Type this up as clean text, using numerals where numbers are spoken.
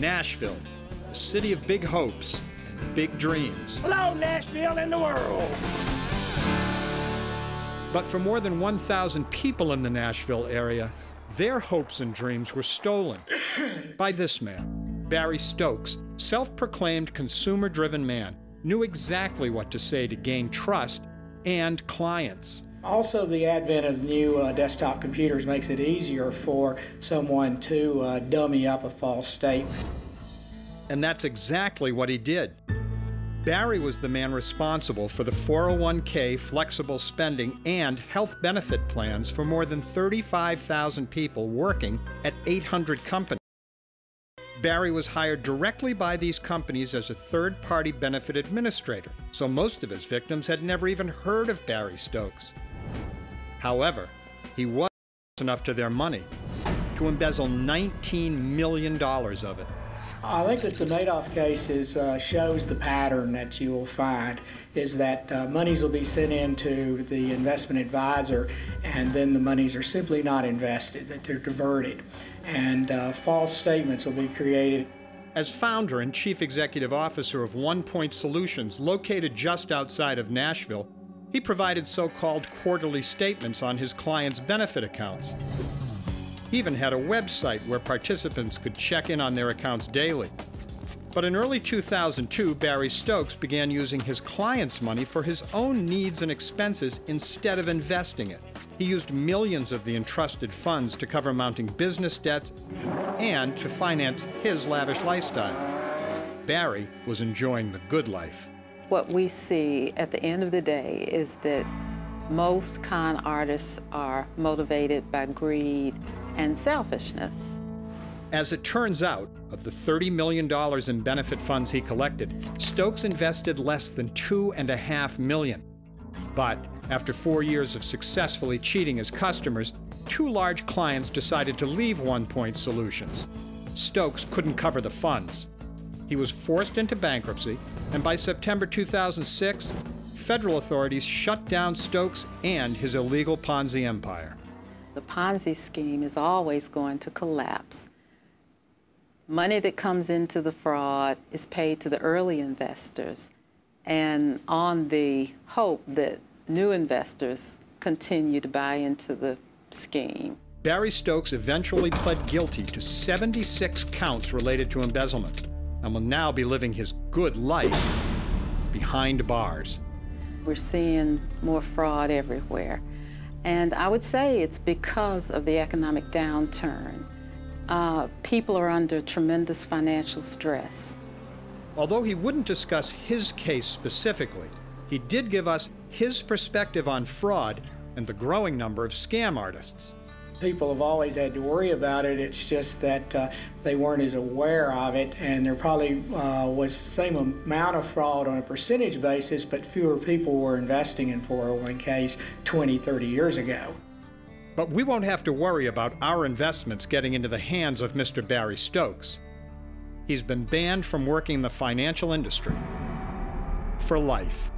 Nashville, the city of big hopes and big dreams. Hello, Nashville and the world. But for more than 1,000 people in the Nashville area, their hopes and dreams were stolen by this man. Barry Stokes, self-proclaimed consumer-driven man, knew exactly what to say to gain trust and clients. Also, the advent of new desktop computers makes it easier for someone to dummy up a false statement. And that's exactly what he did. Barry was the man responsible for the 401k, flexible spending, and health benefit plans for more than 35,000 people working at 800 companies. Barry was hired directly by these companies as a third-party benefit administrator, so most of his victims had never even heard of Barry Stokes. However, he was enough to their money to embezzle $19 million of it. I think that the Madoff case shows the pattern that you will find is that monies will be sent into the investment advisor, and then the monies are simply not invested, that they're diverted, and false statements will be created. As founder and chief executive officer of One Point Solutions, located just outside of Nashville, he provided so-called quarterly statements on his clients' benefit accounts. He even had a website where participants could check in on their accounts daily. But in early 2002, Barry Stokes began using his clients' money for his own needs and expenses instead of investing it. He used millions of the entrusted funds to cover mounting business debts and to finance his lavish lifestyle. Barry was enjoying the good life. What we see at the end of the day is that most con artists are motivated by greed and selfishness. As it turns out, of the $30 million in benefit funds he collected, Stokes invested less than $2.5 million. But after 4 years of successfully cheating his customers, 2 large clients decided to leave One Point Solutions. Stokes couldn't cover the funds. He was forced into bankruptcy, and by September 2006, federal authorities shut down Stokes and his illegal Ponzi empire. The Ponzi scheme is always going to collapse. Money that comes into the fraud is paid to the early investors, and on the hope that new investors continue to buy into the scheme. Barry Stokes eventually pled guilty to 76 counts related to embezzlement and will now be living his good life behind bars. We're seeing more fraud everywhere. And I would say it's because of the economic downturn. People are under tremendous financial stress. Although he wouldn't discuss his case specifically, he did give us his perspective on fraud and the growing number of scam artists. People have always had to worry about it. It's just that they weren't as aware of it, and there probably was the same amount of fraud on a percentage basis, but fewer people were investing in 401ks 20, 30 years ago. But we won't have to worry about our investments getting into the hands of Mr. Barry Stokes. He's been banned from working in the financial industry for life.